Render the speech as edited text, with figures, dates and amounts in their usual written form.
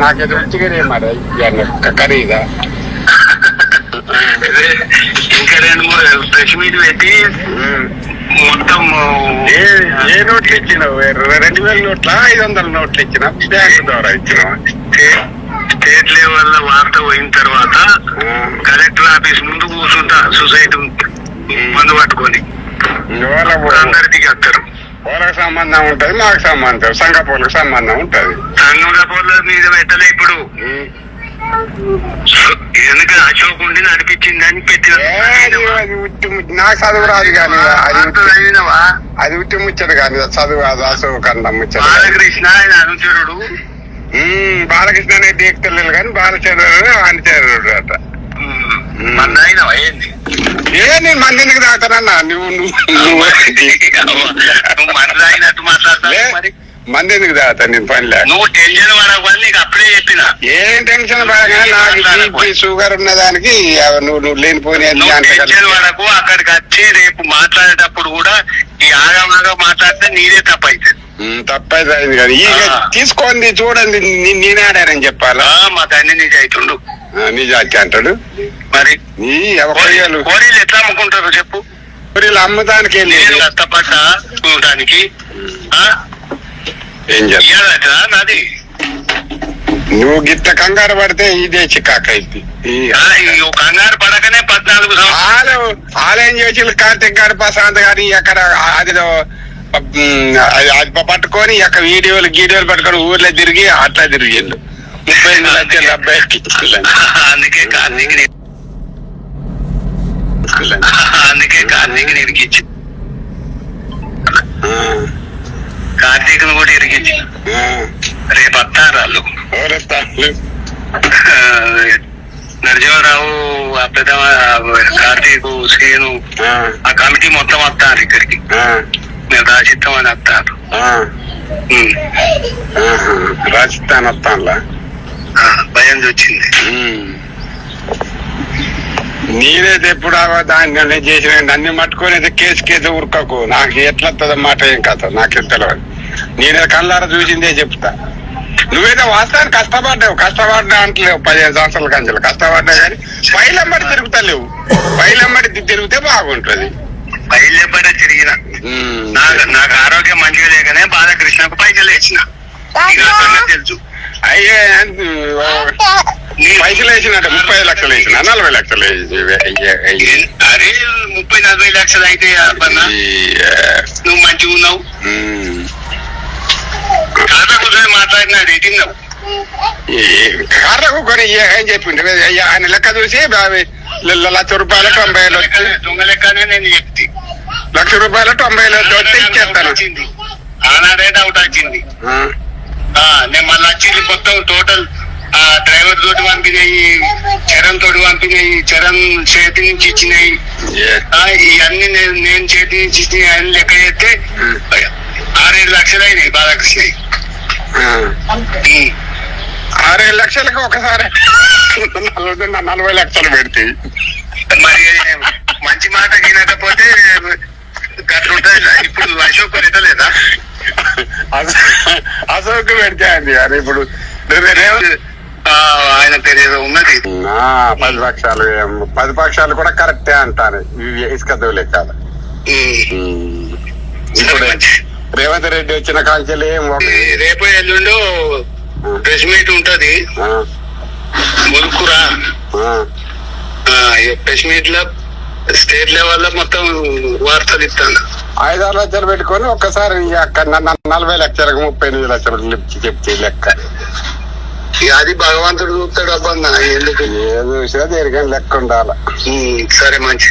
నాకేదో రుచిగానే మరి ఖరీదా ఇంకా 2-3 ప్రెస్ మీట్ పెట్టి మొత్తం ఏ నోట్లు ఇచ్చినావు? 2000 నోట్ల 500 నోట్లు ఇచ్చినా? బ్యాంకు ద్వారా ఇచ్చినావా? స్టేట్ లెవెల్ లో వార్త పోయిన తర్వాత కలెక్టర్ ఆఫీస్ ముందు కూర్చుంటా సొసైటీ మందు పట్టుకొని అందరికి వస్తారు. వాళ్ళకి సంబంధం ఉంటది, మాకు సంబంధం, సంఘపోలకు సంబంధం ఉంటది. సంఘపోల మీద పెట్టలే ఇప్పుడు వెనక అశోక్ ఉండి నడిపించింది అని పెట్టిన. నాకు చదువు రాదు కానీ అది ఉట్టి ముచ్చడు కానీ చదువు కాదు. అశోక్ అన్న ముచ్చడు. బాలకృష్ణ ఆయన అనుచరుడు. బాలకృష్ణ అనేది దేక్తలేదు కానీ బాలచంద్రుడు అనుచరుడు అట. ఏంది నేను మందికి తాగుతానన్నా? నువ్వు మంది ఎందుకు తాగుతా? నేను పని లేదు. నువ్వు టెన్షన్ పడకపోతే నీకు అప్పుడే చెప్పిన. ఏం టెన్షన్ పడగానే నాకు షుగర్ ఉన్నదానికి నువ్వు లేనిపోయిన టెన్షన్ పడకు. అక్కడికి వచ్చి రేపు మాట్లాడేటప్పుడు కూడా ఈ ఆగమాగా మాట్లాడితే నీదే తప్పు అవుతుంది. తప్పైతుంది కానీ ఇక తీసుకోండి చూడండి. నేనే ఆడానని చెప్పాలా? మాకు అన్ని నిజ అవుతుండు. నిజాతి అంటాడు మరి. కోరీలు ఎట్లా అమ్ముకుంటారు చెప్పు? కోరీలు అమ్మదానికి కష్టపడ్డా చూడటానికి ఏం చేస్తా? నాది నువ్వు గిత్త కంగారు పడితే ఇదే చికాక అయింది. కంగారు పడకనే 14 సంవత్సరాలు ఆలయం చేసి కార్తీక్ గారు ప్రశాంత్ గారి అక్కడ అదిలో అది పట్టుకొని అక్కడ వీడియోలు పట్టుకొని ఊర్లో తిరిగి అట్లా తిరిగిండు. 35 లక్షల అబ్బాయికి అందుకే ఇరికించి కార్తీక్ కూడా ఇరికించి రేపు వస్తారు వాళ్ళు. నరసింహారావు, పెద్ద కార్తీక్, శ్రీను ఆ కమిటీ మొత్తం వస్తారు ఇక్కడికి. మేము రాసిస్తామని వస్తారు. రాజస్థాన్ వస్తానులా భయం వచ్చింది. నేనైతే ఎప్పుడు దాన్ని చేసిన అన్ని మట్టుకొని కేసు ఉరకకు. నాకు ఎట్లా మాట ఏం కథ నాకేం తెలియదు. నేనే కళ్ళారా చూసిందే చెప్తా. నువ్వేదో వాస్తవానికి కష్టపడ్డా అంటలేవు. 15 సంవత్సరాల కంచెలు కష్టపడ్డా కానీ పైలమ్మడి తిరుగుతలేవు. పైలమ్మడి తిరిగితే బాగుంటది. పైలెబ్బడే తిరిగిన నాకు ఆరోగ్యం మంచిగా లేకనే బాలకృష్ణకు పైసలు వేసిన. తెలుసు అయ్యే పైసలు వేసినట్టు 30 లక్షలు వేసిన 40 లక్షలు అరే 30-40 లక్షలు అయితే నువ్వు మంచిగా ఉన్నావు. కర్ర కూర్చొని మాట్లాడినాడు ఎటిన్నావు. కర్ర కూర్చొని ఏం చెప్పిండు ఆయన లెక్క చూసి 1,00,000 రూపాయలు 90 దొంగ లెక్కనే నేను చెప్తే 1,00,000 రూపాయలు 90 వస్తే ఇచ్చేస్తాను. ఆనాడే డౌట్ వచ్చింది. నేను మళ్ళీ వచ్చింది మొత్తం టోటల్ డ్రైవర్ తోటి పంపినాయి, చరణ్ తోటి పంపినాయి, చరణ్ చేతి నుంచి ఇచ్చినాయి. ఇవన్నీ నేను చేతి నుంచి ఇచ్చినాయి అని లెక్క చేస్తే 6-7 లక్షలు అయినాయి బాలకృష్ణ. 6-7 లక్షలకి ఒకసారి 40 లక్షలు పెడితే మరి మంచి మాట వినకపోతే గట్లుంటది. ఇప్పుడు అశోక్ పెట్టలేదా? అశోక్ పెడితే అండి అని ఇప్పుడు ఆయన తెలియదు ఉన్నది. 10 లక్షలు 10 పక్షాలు కూడా కరెక్టే అంటాను. ఇసుక లెక్కలు. ఇప్పుడు రేవంత్ రెడ్డి వచ్చిన కాంచెలు రేపు ఎల్లుండు ప్రెస్ మీట్ ఉంటది ములుకురా. ప్రెస్ మీట్ లో స్టేట్ లెవెల్ లో మొత్తం వార్తలు ఇస్తాను. 5-6 లక్షలు పెట్టుకొని ఒక్కసారి 40 లక్షలకు 38 లక్షలు చెప్తే లెక్క. అది భగవంతుడు చూస్తాడు అబ్బా. ఎందుకు ఏదో చూసినా దేనికైనా లెక్క ఉండాలి. సరే మంచి